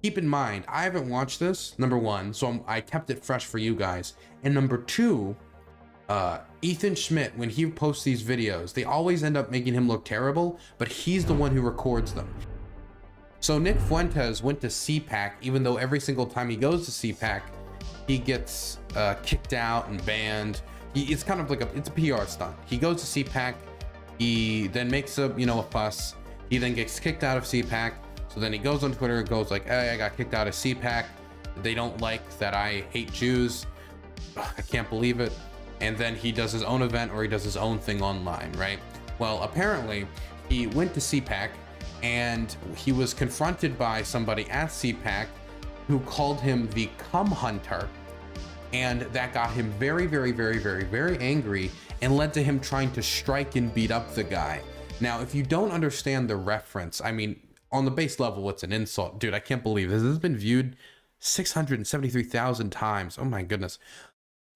keep in mind, I haven't watched this, number one, so I kept it fresh for you guys. And number two, Ethan Schmidt, when he posts these videos, they always end up making him look terrible, but he's the one who records them. So Nick Fuentes went to CPAC, even though every single time he goes to CPAC, he gets kicked out and banned. It's kind of like it's a PR stunt. He goes to CPAC, he then makes a fuss. He then gets kicked out of CPAC. So then he goes on Twitter and goes like, hey, I got kicked out of CPAC. They don't like that I hate Jews. I can't believe it. And then he does his own event, or he does his own thing online, right? Well, apparently he went to CPAC and he was confronted by somebody at CPAC who called him the cum hunter. And that got him very, very, very, very, very angry and led to him trying to strike and beat up the guy. Now, if you don't understand the reference, I mean, on the base level, it's an insult. Dude, I can't believe this. This has been viewed 673,000 times. Oh my goodness.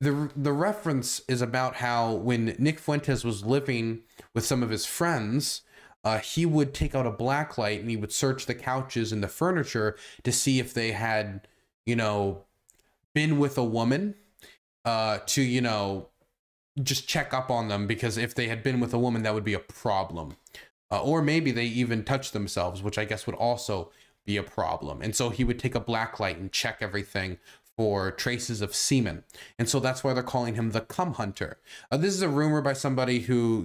The reference is about how when Nick Fuentes was living with some of his friends, he would take out a black light and he would search the couches and the furniture to see if they had, been with a woman, to, just check up on them, because if they had been with a woman, that would be a problem. Or maybe they even touched themselves, which I guess would also be a problem. And so he would take a black light and check everything for traces of semen. And so that's why they're calling him the cum hunter. This is a rumor by somebody who,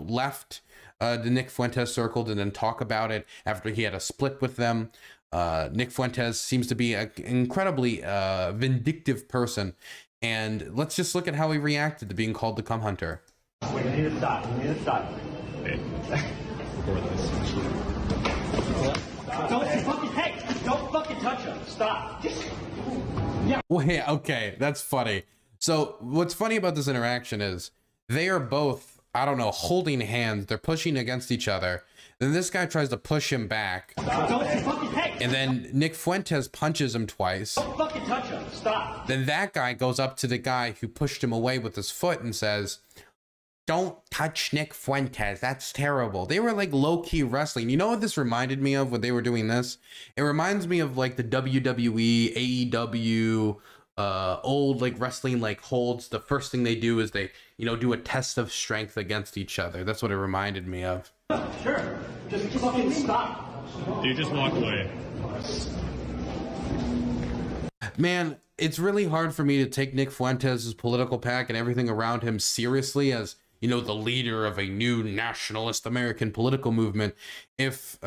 left the Nick Fuentes circle and then talk about it after he had a split with them. Nick Fuentes seems to be an incredibly vindictive person. And let's just look at how he reacted to being called the cum hunter. Wait, you need to stop. You need to stop. Hey. Don't fucking touch him. Stop. Yeah. Wait, okay, that's funny. So what's funny about this interaction is they are both, I don't know, holding hands. They're pushing against each other. Then this guy tries to push him back. And then Nick Fuentes punches him twice. Don't fucking touch him. Stop. Then that guy goes up to the guy who pushed him away with his foot and says, "Don't touch Nick Fuentes. That's terrible." They were like low-key wrestling. You know what this reminded me of when they were doing this? It reminds me of like the WWE, AEW, old like wrestling like holds. The first thing they do is they, do a test of strength against each other. That's what it reminded me of. Sure. Just fucking stop. You just walk away. Man, it's really hard for me to take Nick Fuentes' political pack and everything around him seriously as, the leader of a new nationalist American political movement. If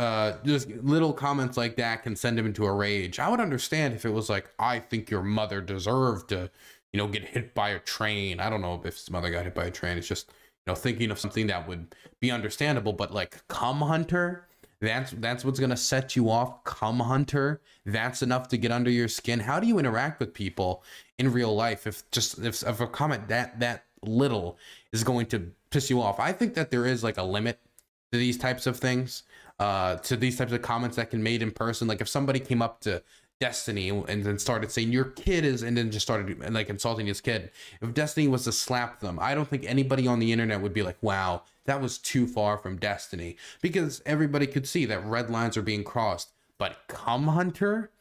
just little comments like that can send him into a rage. I would understand if it was like, I think your mother deserved to, get hit by a train. I don't know if his mother got hit by a train. It's just, thinking of something that would be understandable. But like cum hunter, that's what's gonna set you off. Cum hunter, that's enough to get under your skin. How do you interact with people in real life if a comment that little is going to piss you off? I think that there is like a limit to these types of things, to these types of comments that can be made in person. Like if somebody came up to Destiny and then started saying your kid is, and then just started like insulting his kid, if Destiny was to slap them, I don't think anybody on the internet would be like, wow, that was too far from Destiny, because everybody could see that red lines are being crossed. But cum hunter,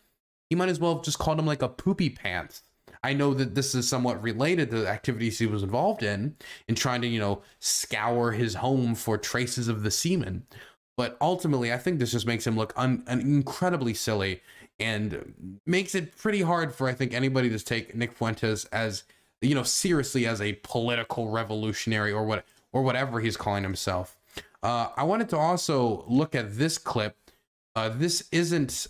he might as well have just called him like a poopy pants. I know that this is somewhat related to the activities he was involved in trying to, scour his home for traces of the semen. But ultimately, I think this just makes him look incredibly silly and makes it pretty hard for, I think, anybody to take Nick Fuentes as, seriously as a political revolutionary or whatever he's calling himself. I wanted to also look at this clip. This isn't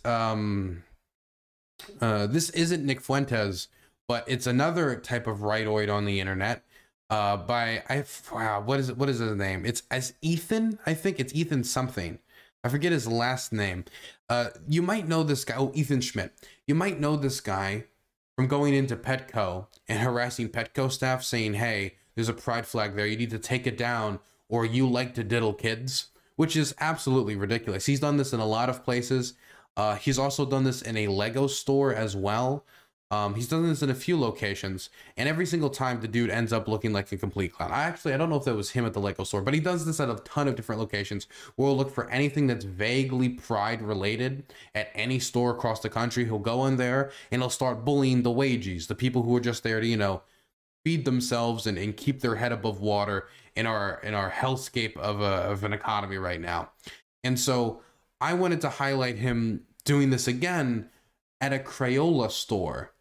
Nick Fuentes, but it's another type of rightoid on the internet. What is his name? It's as Ethan. I think it's Ethan something. I forget his last name. You might know this guy. Oh, Ethan Schmidt. You might know this guy from going into Petco and harassing Petco staff, saying, "Hey, there's a pride flag there. You need to take it down, or you like to diddle kids," which is absolutely ridiculous. He's done this in a lot of places. He's also done this in a Lego store as well. He's done this in a few locations, and every single time the dude ends up looking like a complete clown. I don't know if that was him at the Lego store, but he does this at a ton of different locations. We'll look for anything that's vaguely pride related at any store across the country. He'll go in there and he'll start bullying the wages, the people who are just there to, you know, feed themselves and keep their head above water in our hellscape of an economy right now. And so I wanted to highlight him doing this again at a Crayola store.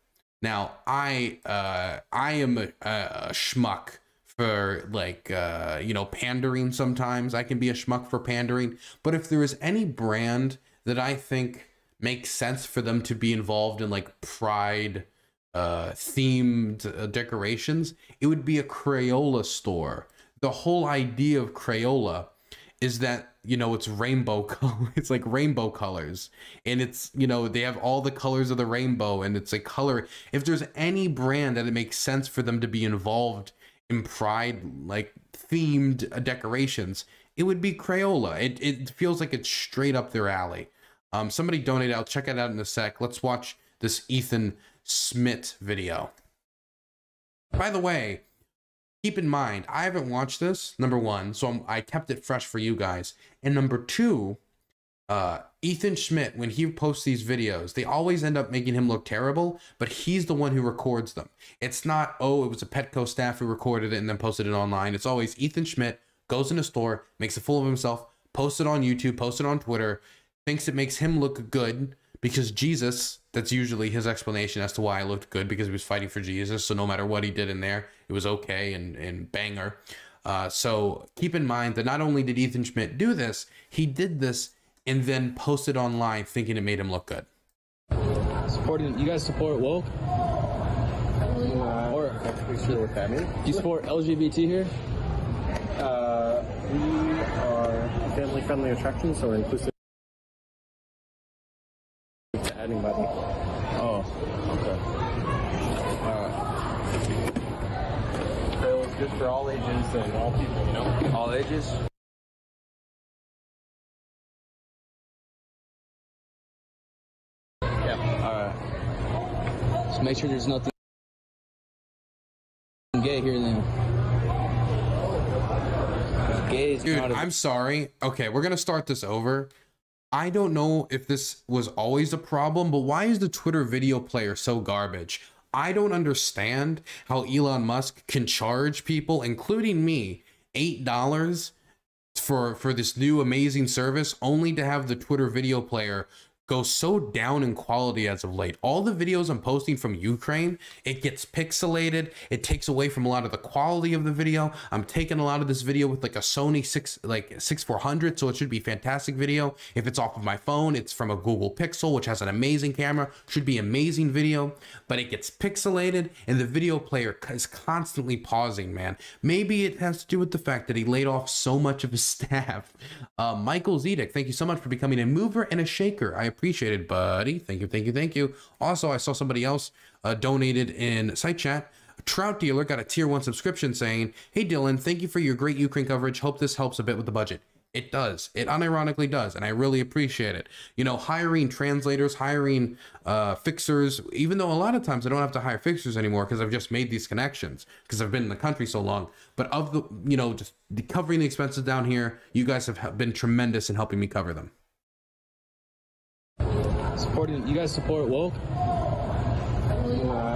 Now, I am a schmuck for, like, you know, pandering sometimes. I can be a schmuck for pandering. But if there is any brand that I think makes sense for them to be involved in, like, pride themed decorations, it would be a Crayola store. The whole idea of Crayola is that, you know, it's rainbow color. It's like rainbow colors, and it's, you know, they have all the colors of the rainbow, and it's a color. If there's any brand that it makes sense for them to be involved in pride, like themed decorations, it would be Crayola. It feels like it's straight up their alley. Somebody donated. I'll check it out in a sec. Let's watch this Ethan Smith video. By the way, keep in mind, I haven't watched this, number one, so I kept it fresh for you guys. And number two, Ethan Smith, when he posts these videos, they always end up making him look terrible, but he's the one who records them. It's not, oh, it was a Petco staff who recorded it and then posted it online. It's always Ethan Smith goes in a store, makes a fool of himself, posts it on YouTube, posts it on Twitter, thinks it makes him look good because Jesus, that's usually his explanation as to why I looked good, because he was fighting for Jesus. So no matter what he did in there, it was okay and banger. So keep in mind that not only did Ethan Smith do this, he did this and then posted online thinking it made him look good. Supporting, you guys support woke? Or Not sure what that means. do you support LGBT here? We are family-friendly attractions, so we're inclusive to anybody. Oh, okay. So it's good for all ages and all people, you know? All ages? Yeah. Alright. Just make sure there's nothing gay here then. Gay is Dude, not a... I'm sorry. Okay, we're gonna start this over. I don't know if this was always a problem, but why is the Twitter video player so garbage? I don't understand how Elon Musk can charge people, including me, $8 for this new amazing service, only to have the Twitter video player go so down in quality as of late. All the videos I'm posting from Ukraine, it gets pixelated. It takes away from a lot of the quality of the video. I'm taking a lot of this video with like a Sony 6400, so it should be fantastic video. If it's off of my phone, it's from a Google Pixel, which has an amazing camera, should be amazing video, but it gets pixelated and the video player is constantly pausing, man. Maybe it has to do with the fact that he laid off so much of his staff. Michael Zedek, thank you so much for becoming a mover and a shaker. I appreciate it, buddy. Thank you, thank you, thank you. Also, I saw somebody else donated in site chat. Trout Dealer got a tier 1 subscription saying, hey Dylan, thank you for your great Ukraine coverage. Hope this helps a bit with the budget. It does. It unironically does, and I really appreciate it. You know, hiring translators, hiring fixers, even though a lot of times I don't have to hire fixers anymore because I've just made these connections because I've been in the country so long. But of the, you know, just covering the expenses down here, you guys have been tremendous in helping me cover them. Supporting, you guys support woke?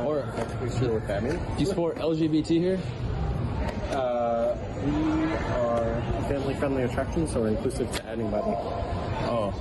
Or Not sure what that means. do you support LGBT here? We are family-friendly attractions, so we're inclusive to anybody. Oh.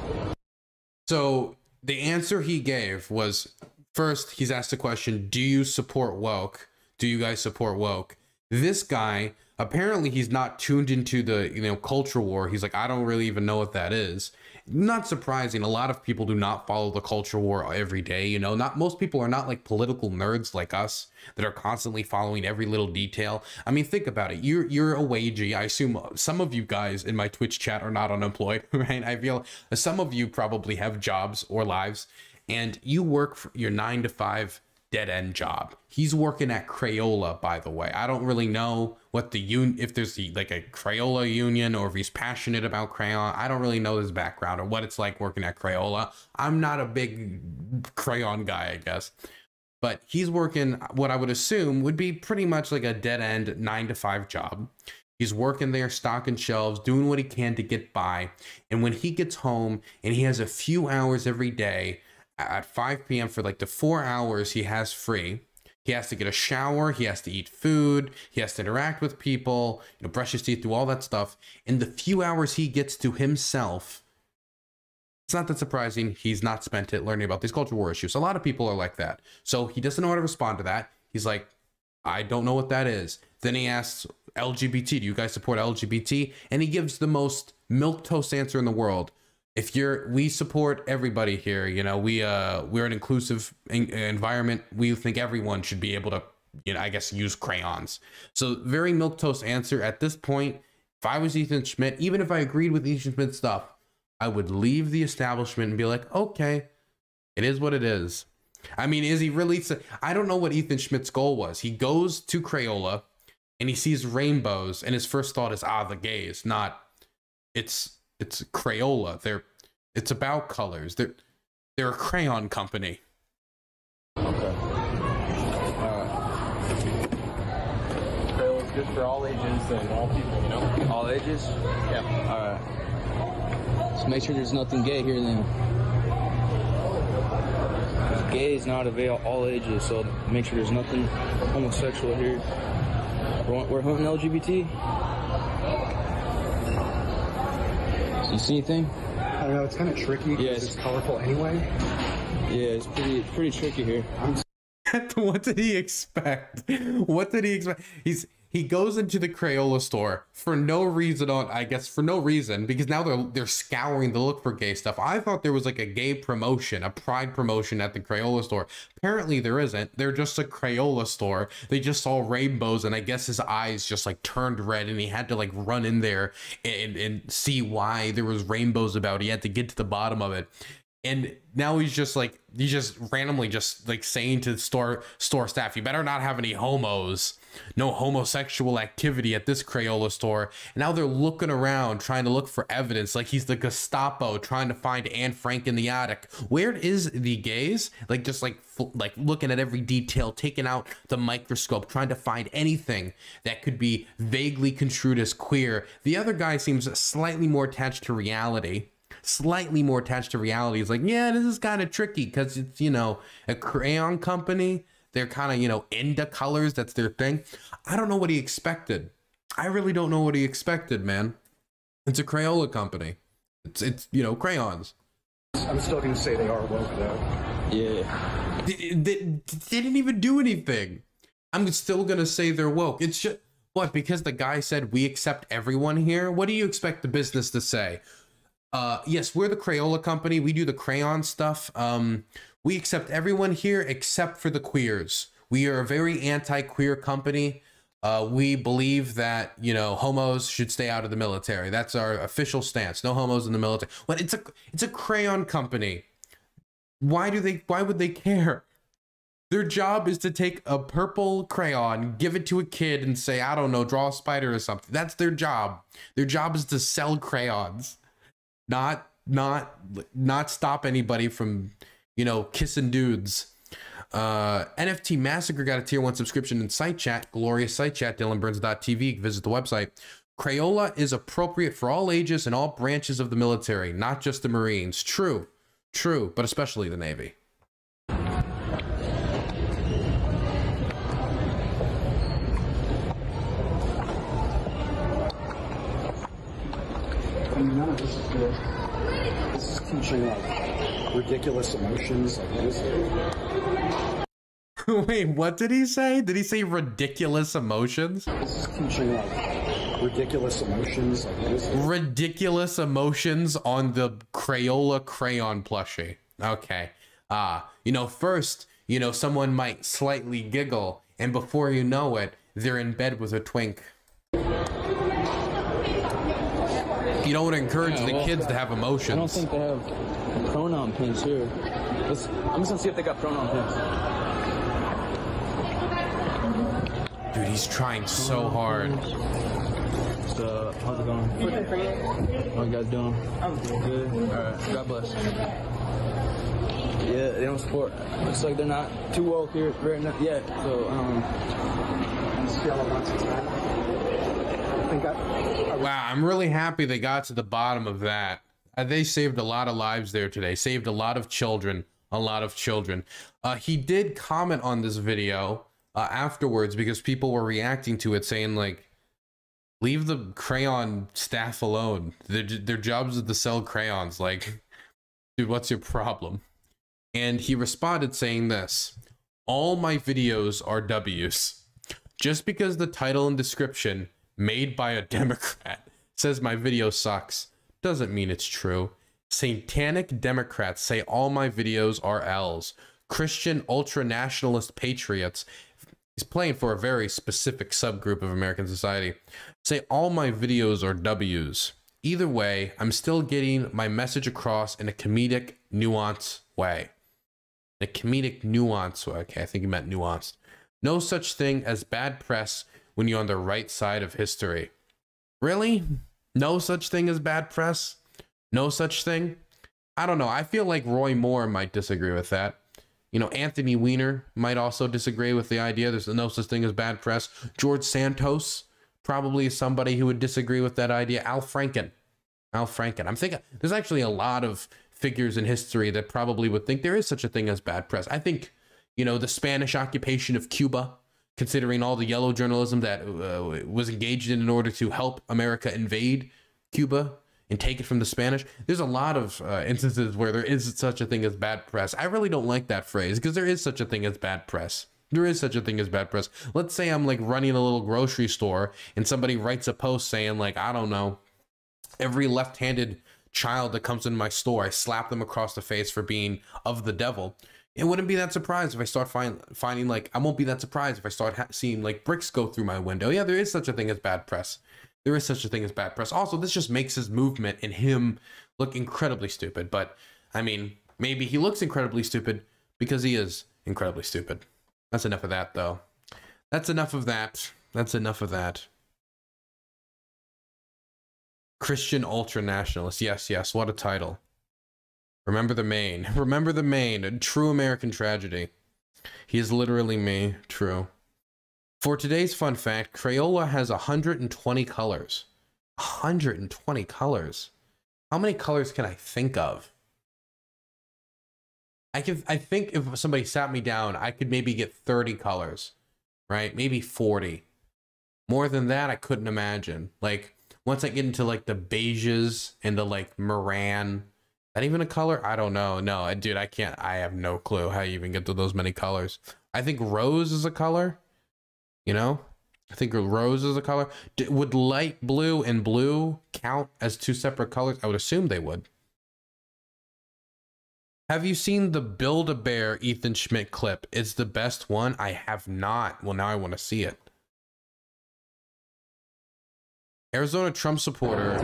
So the answer he gave was, first, he's asked the question, do you support woke? Do you guys support woke? This guy, apparently he's not tuned into the, you know, culture war. He's like, I don't really even know what that is. Not surprising. A lot of people do not follow the culture war every day. You know, not most people are not like political nerds like us that are constantly following every little detail. I mean, think about it. You're a wagey. I assume some of you guys in my Twitch chat are not unemployed, right? I feel some of you probably have jobs or lives, and you work for your 9 to 5 dead-end job. He's working at Crayola, by the way. I don't really know what the if there's like a Crayola union, or if he's passionate about crayon. I don't really know his background or what it's like working at Crayola. I'm not a big crayon guy, I guess. but he's working what I would assume would be pretty much like a dead-end 9-to-5 job. He's working there, stocking shelves, doing what he can to get by. And when he gets home and he has a few hours every day at 5 p.m. for like the 4 hours he has free, he has to get a shower, he has to eat food, he has to interact with people, you know, brush his teeth, do all that stuff. In the few hours he gets to himself, it's not that surprising he's not spent it learning about these culture war issues. A lot of people are like that. So he doesn't know how to respond to that. He's like, I don't know what that is. Then he asks LGBT, do you guys support LGBT? And he gives the most milquetoast answer in the world. We support everybody here. You know, we're an inclusive environment. We think everyone should be able to, you know, I guess, use crayons. So very milquetoast answer. At this point, if I was Ethan Schmidt, even if I agreed with Ethan Schmidt's stuff, I would leave the establishment and be like, okay, it is what it is. I mean, is he really? I don't know what Ethan Schmidt's goal was. He goes to Crayola and he sees rainbows, and his first thought is, the gays. Not, it's Crayola. It's about colors. They're a crayon company. Okay. Crayola's good for all ages and all people, you know? All ages? Yeah. All right. So make sure there's nothing gay here then. Gay is not avail all ages, so make sure there's nothing homosexual here. We're hunting LGBT. You see anything? I don't know, it's kind of tricky because it's colorful anyway. Yeah, it's pretty tricky here. What did he expect? What did he expect? He goes into the Crayola store for no reason, because now they're scouring to look for gay stuff. I thought there was like a gay promotion, a pride promotion at the Crayola store. Apparently there isn't. They're just a Crayola store. They just saw rainbows, and I guess his eyes just like turned red, and he had to like run in there and see why there was rainbows about. He had to get to the bottom of it. And now he's just randomly just like saying to the store staff, you better not have any homos, no homosexual activity at this Crayola store. And now they're looking around trying to look for evidence, like he's the Gestapo trying to find Anne Frank in the attic. Where is the gays? Like just like looking at every detail, taking out the microscope, trying to find anything that could be vaguely construed as queer. The other guy seems slightly more attached to reality. He's like, yeah, this is kind of tricky because it's, you know, a crayon company. They're kind of, you know, into colors. That's their thing. I don't know what he expected. I really don't know what he expected, man. It's a Crayola company. It's you know, crayons. I'm still going to say they are woke, though. Yeah. They didn't even do anything. I'm still going to say they're woke. It's just, what, because the guy said we accept everyone here? What do you expect the business to say? Yes, we're the Crayola company. We do the crayon stuff. We accept everyone here except for the queers. We are a very anti-queer company. We believe that, you know, homos should stay out of the military. That's our official stance. No homos in the military. Well, it's a crayon company. Why would they care? Their job is to take a purple crayon, give it to a kid and say, I don't know, draw a spider or something. That's their job. Their job is to sell crayons. Not stop anybody from, you know, kissing dudes. NFT Massacre got a tier 1 subscription in site chat, glorious site chat, DylanBurns.tv. Visit the website. Crayola is appropriate for all ages and all branches of the military, not just the Marines. True, but especially the Navy. I mean, none of this is good. This is teaching, like, ridiculous emotions. Like, what is it? Wait, what did he say? Did he say ridiculous emotions? This is teaching, like, ridiculous emotions. Like, what is it? Ridiculous emotions on the Crayola crayon plushie. Okay. You know, first, you know, someone might slightly giggle, and before you know it, they're in bed with a twink. You don't want to encourage the kids to have emotions. I don't think they have pronoun pins here. I'm just gonna see if they got pronoun pins. Dude, he's trying so hard. So, how's it going? How you guys doing? I'm good. All right. God bless. Yeah, they don't support. Looks like they're not too woke here right now yet. So, On a scale of 1 to 10, I think Wow, I'm really happy they got to the bottom of that. They saved a lot of lives there today. Saved a lot of children. A lot of children. He did comment on this video afterwards because people were reacting to it saying like, leave the crayon staff alone. Their jobs is to sell crayons. Like, dude, what's your problem? And he responded saying this: all my videos are W's. Just because the title and description made by a Democrat says my video sucks doesn't mean it's true. Satanic Democrats say all my videos are L's. Christian ultra-nationalist patriots, he's playing for a very specific subgroup of American society, say all my videos are W's. Either way, I'm still getting my message across in a comedic, nuanced way. A comedic, nuance way. Okay, I think he meant nuanced. No such thing as bad press when you're on the right side of history. Really? No such thing as bad press? No such thing? I don't know. I feel like Roy Moore might disagree with that. You know, Anthony Weiner might also disagree with the idea there's no such thing as bad press. George Santos probably is somebody who would disagree with that idea. Al Franken. I'm thinking there's actually a lot of figures in history that probably would think there is such a thing as bad press. I think, you know, the Spanish occupation of Cuba, considering all the yellow journalism that was engaged in order to help America invade Cuba and take it from the Spanish. There's a lot of instances where there is such a thing as bad press. I really don't like that phrase because there is such a thing as bad press. There is such a thing as bad press. Let's say I'm like running a little grocery store and somebody writes a post saying like, I don't know, every left-handed child that comes in my store, I slap them across the face for being of the devil. It wouldn't be that surprised if I start finding like, I won't be that surprised if I start seeing like bricks go through my window. Yeah, there is such a thing as bad press. There is such a thing as bad press. Also, this just makes his movement and him look incredibly stupid. But I mean, maybe he looks incredibly stupid because he is incredibly stupid. That's enough of that, though. That's enough of that. That's enough of that. Christian ultra-nationalist. Yes, yes. What a title. Remember the Maine. Remember the Maine. A true American tragedy. He is literally me. True. For today's fun fact, Crayola has 120 colors. 120 colors. How many colors can I think of? I think if somebody sat me down, I could maybe get 30 colors, right? Maybe 40. More than that, I couldn't imagine. Like, once I get into like the beiges and the like Moran, that even a color? I don't know. No, dude, I can't. I have no clue how you even get to those many colors. I think rose is a color. You know, I think rose is a color. Would light blue and blue count as two separate colors? I would assume they would. Have you seen the Build-A-Bear Ethan Schmidt clip? It's the best one. I have not. Well, now I want to see it. Arizona Trump supporter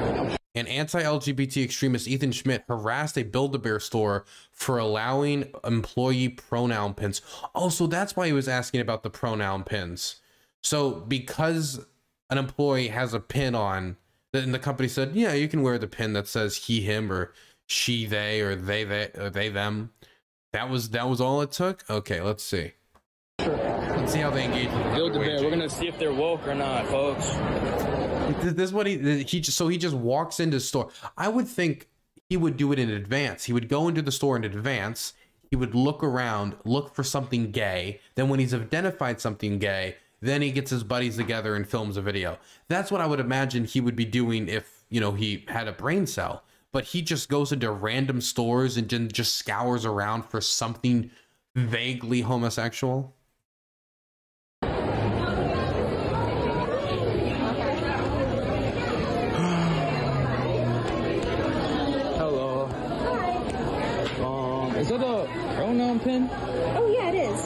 and anti-LGBT extremist Ethan Schmidt harassed a Build-A-Bear store for allowing employee pronoun pins. Oh, so that's why he was asking about the pronoun pins. So because an employee has a pin on, then the company said, yeah, you can wear the pin that says he, him, or she, they, or they, them. That was all it took? Okay, let's see. Let's see how they engage with Build-A-Bear. We're gonna see if they're woke or not, folks. This is what he just walks into the store. I would think he would do it in advance. He would go into the store in advance. He would look around, look for something gay. Then when he's identified something gay, then he gets his buddies together and films a video. That's what I would imagine he would be doing if, you know, he had a brain cell. But he just goes into random stores and just scours around for something vaguely homosexual. Hello. Is that a pronoun pin? Oh yeah, it is.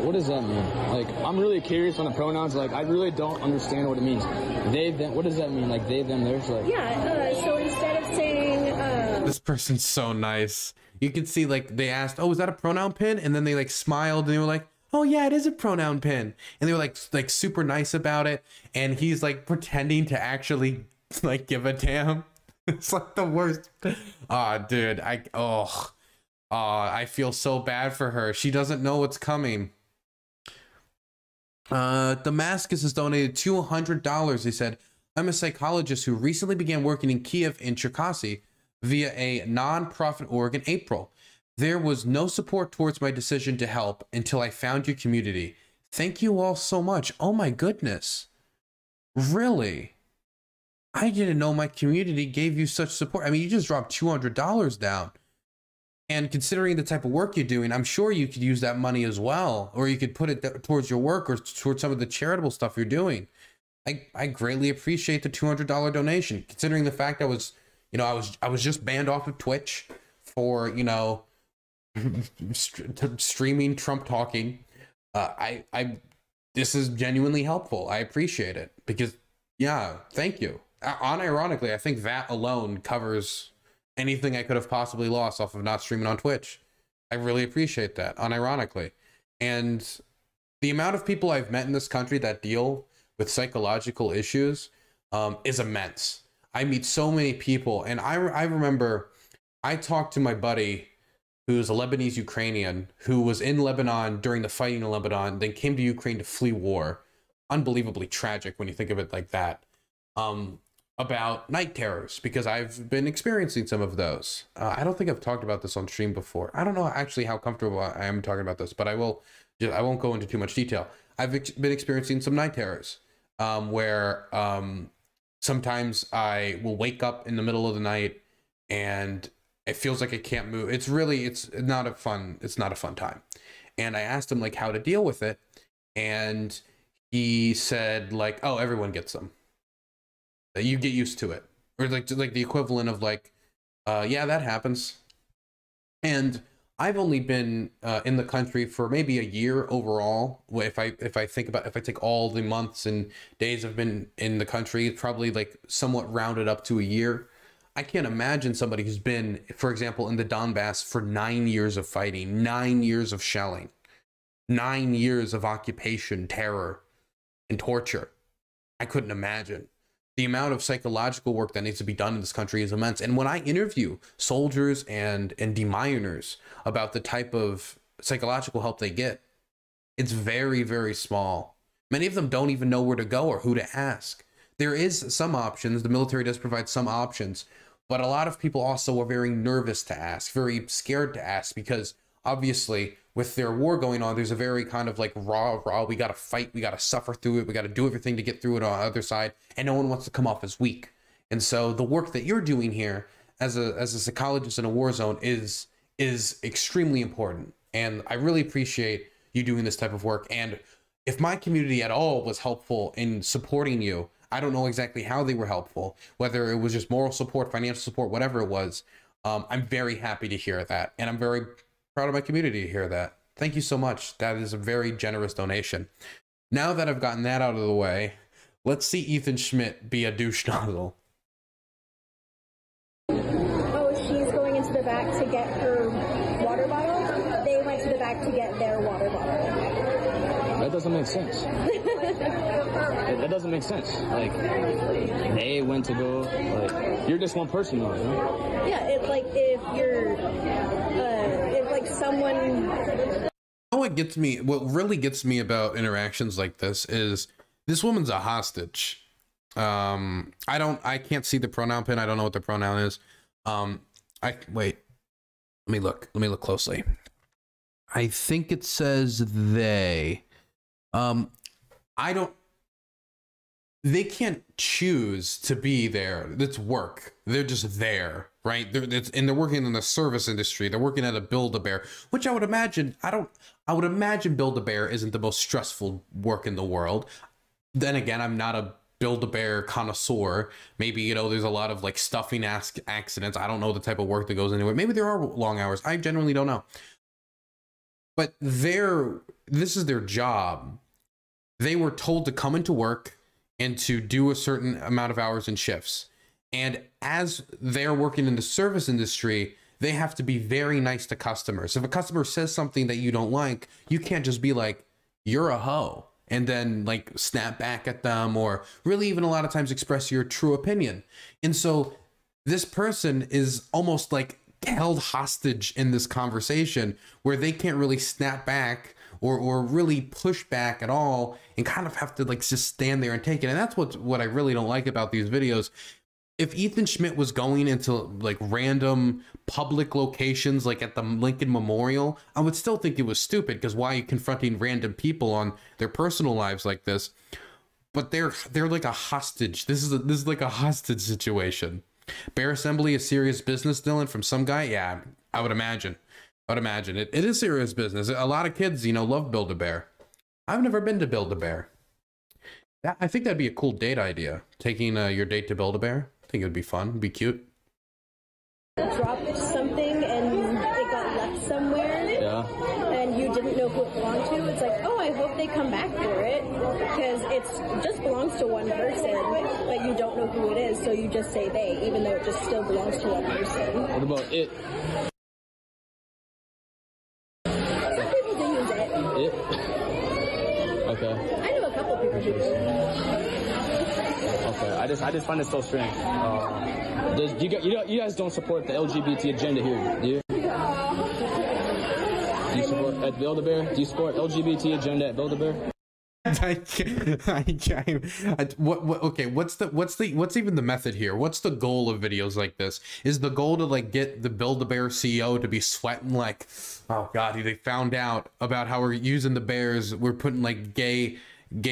What does that mean? Like, I'm really curious on the pronouns. Like, I really don't understand what it means. They, them. What does that mean? Like they, them, theirs. Like. Yeah. So instead of saying. This person's so nice. You can see like they asked, "Oh, is that a pronoun pin?" And then they like smiled and they were like, "Oh yeah, it is a pronoun pin." And they were like super nice about it. And he's like pretending to actually like give a damn. It's like the worst. Oh, dude. I feel so bad for her. She doesn't know what's coming. Damascus has donated $200. He said, I'm a psychologist who recently began working in Kiev and Cherkasy via a non-profit org in April. There was no support towards my decision to help until I found your community. Thank you all so much. Oh my goodness. Really? I didn't know my community gave you such support. I mean, you just dropped $200 down. And considering the type of work you're doing, I'm sure you could use that money as well. Or you could put it towards your work or towards some of the charitable stuff you're doing. I greatly appreciate the $200 donation, considering the fact I was just banned off of Twitch for, streaming Trump talking. This is genuinely helpful. I appreciate it because, yeah, thank you. Unironically, I think that alone covers anything I could have possibly lost off of not streaming on Twitch. I really appreciate that, unironically. And the amount of people I've met in this country that deal with psychological issues is immense. I meet so many people, and I remember I talked to my buddy who's a Lebanese Ukrainian who was in Lebanon during the fighting in Lebanon, then came to Ukraine to flee war. Unbelievably tragic when you think of it like that. About night terrors, because I've been experiencing some of those. I don't think I've talked about this on stream before. I don't know actually how comfortable I am talking about this, but I won't go into too much detail. I've been experiencing some night terrors where sometimes I will wake up in the middle of the night and it feels like I can't move. It's not a fun time. And I asked him like how to deal with it, and he said like, oh, everyone gets them. You get used to it, or like the equivalent of like, yeah, that happens. And I've only been in the country for maybe a year overall. If I take all the months and days I've been in the country, it's probably like somewhat rounded up to a year. I can't imagine somebody who's been, for example, in the Donbass for 9 years of fighting, 9 years of shelling, 9 years of occupation, terror, and torture. I couldn't imagine. The amount of psychological work that needs to be done in this country is immense. And when I interview soldiers and deminers about the type of psychological help they get, it's very, very small. Many of them don't even know where to go or who to ask. There is some options. The military does provide some options, but a lot of people also are very nervous to ask, very scared to ask, because obviously with their war going on, there's a very kind of like raw, we got to fight, we got to suffer through it, we got to do everything to get through it on the other side, and no one wants to come off as weak. And so the work that you're doing here as a psychologist in a war zone is extremely important. And I really appreciate you doing this type of work. And if my community at all was helpful in supporting you, I don't know exactly how they were helpful, whether it was just moral support, financial support, whatever it was. I'm very happy to hear that. And I'm very proud of my community to hear that. Thank you so much. That is a very generous donation. Now that I've gotten that out of the way, let's see Ethan Schmidt be a douche nozzle. Oh, she's going into the back to get her water bottle. They went to the back to get their water bottle. That doesn't make sense. That doesn't make sense. Like, they went to go, like, you're just one person though, you know? Yeah, it's like if you're, if like someone... What really gets me about interactions like this is this woman's a hostage. I can't see the pronoun pin. I don't know what the pronoun is. Wait, let me look closely. I think it says they. They can't choose to be there. It's work. They're just there, right? They're working in the service industry. They're working at a Build-A-Bear, which I would imagine Build-A-Bear isn't the most stressful work in the world. Then again, I'm not a Build-A-Bear connoisseur. Maybe, there's a lot of like stuffing accidents. I don't know the type of work that goes into it. Maybe there are long hours. I genuinely don't know. But this is their job. They were told to come into work and to do a certain amount of hours and shifts. And as they're working in the service industry, they have to be very nice to customers. If a customer says something that you don't like, you can't just be like, you're a hoe, and then like snap back at them, or really even a lot of times express your true opinion. And so this person is almost like held hostage in this conversation where they can't really snap back or really push back at all, and kind of have to like just stand there and take it. And that's what I really don't like about these videos. If Ethan Schmidt was going into like random public locations, like at the Lincoln Memorial, I would still think it was stupid, because why are you confronting random people on their personal lives like this? But they're like a hostage. This is like a hostage situation. Bear assembly is serious business, Dylan, from some guy. Yeah, I would imagine. It is serious business. A lot of kids, you know, love Build-A-Bear. I've never been to Build-A-Bear. I think that'd be a cool date idea. Taking your date to Build-A-Bear. I think it'd be fun. It'd be cute. Dropped something and it got left somewhere. Yeah. And you didn't know who it belonged to. It's like, oh, I hope they come back for it, because it just belongs to one person, but you don't know who it is, so you just say they, even though it just still belongs to one person. What about it? Some people do use it. It? Okay. I know a couple people who do. Okay. I just find it so strange. You guys don't support the LGBT agenda here, do you? Do you support at Build-A-Bear? Do you support LGBT agenda at Build-A-Bear? Okay, what's even the method here? What's the goal of videos like this? Is the goal to like get the Build-A-Bear CEO to be sweating like, oh god, they found out about how we're using the bears, we're putting like gay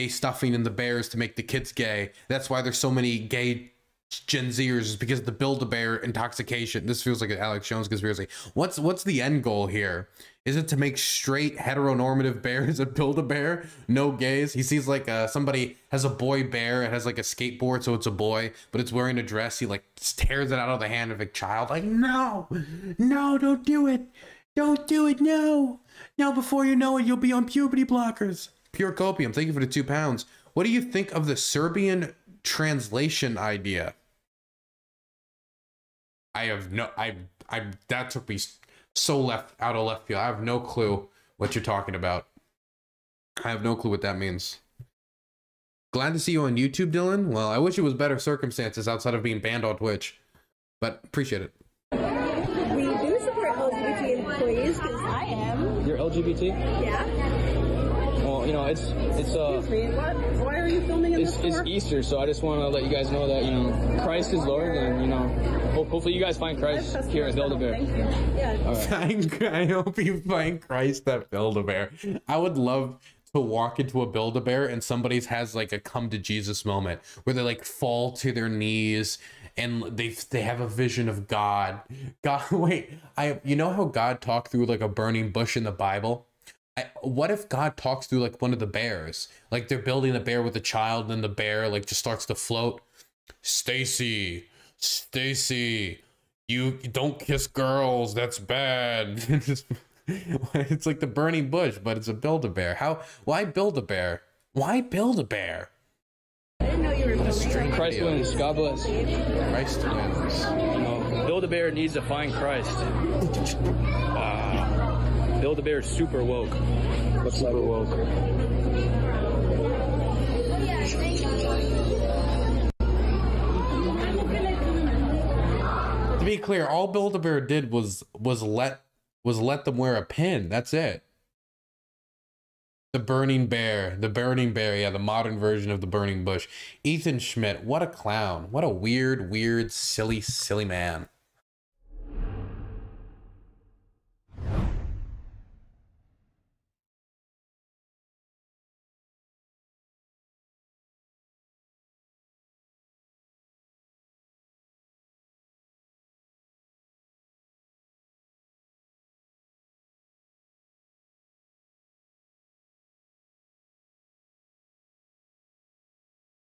stuffing in the bears to make the kids gay. That's why there's so many gay Gen Zers, is because of the Build-A-Bear intoxication. This feels like an Alex Jones conspiracy. What's the end goal here? Is it to make straight heteronormative bears a Build-A-Bear? No gays? He sees like somebody has a boy bear. It has like a skateboard, so it's a boy, but it's wearing a dress. He like tears it out of the hand of a child. Like, no, don't do it. Don't do it. No, before you know it, you'll be on puberty blockers. Pure copium. Thank you for the £2. What do you think of the Serbian translation idea? That took me so out of left field. I have no clue what you're talking about. I have no clue what that means. Glad to see you on YouTube, Dylan. Well, I wish it was better circumstances outside of being banned on Twitch, but appreciate it. We do support LGBT employees, because I am. You're LGBT? Yeah. Well, you know, it's Excuse me, why are you filming in this it's for? Easter, so I just want to let you guys know that, you know, Christ is Lord, and, you know, hopefully you guys find Christ here at Build-A-Bear. Thank you. Yeah. All right. I hope you find Christ at Build-A-Bear. I would love to walk into a Build-A-Bear and somebody has like a come to Jesus moment where they like fall to their knees and they have a vision of God. Wait, you know how God talked through like a burning bush in the Bible? What if God talks through like one of the bears? Like they're building a bear with a child, and then the bear like just starts to float. Stacy, you don't kiss girls. That's bad. It's like the burning bush, but it's a Build-A-Bear. Why Build-A-Bear? Why Build-A-Bear? I didn't know you were filming. Christ wins. God bless. Christ wins. You know, Build-A-Bear needs to find Christ. Build-A-Bear is super woke. Super woke. To be clear, all Build-A-Bear did was let them wear a pin. That's it. The burning bear, yeah, the modern version of the burning bush. Ethan Schmidt, what a clown. What a weird, silly man.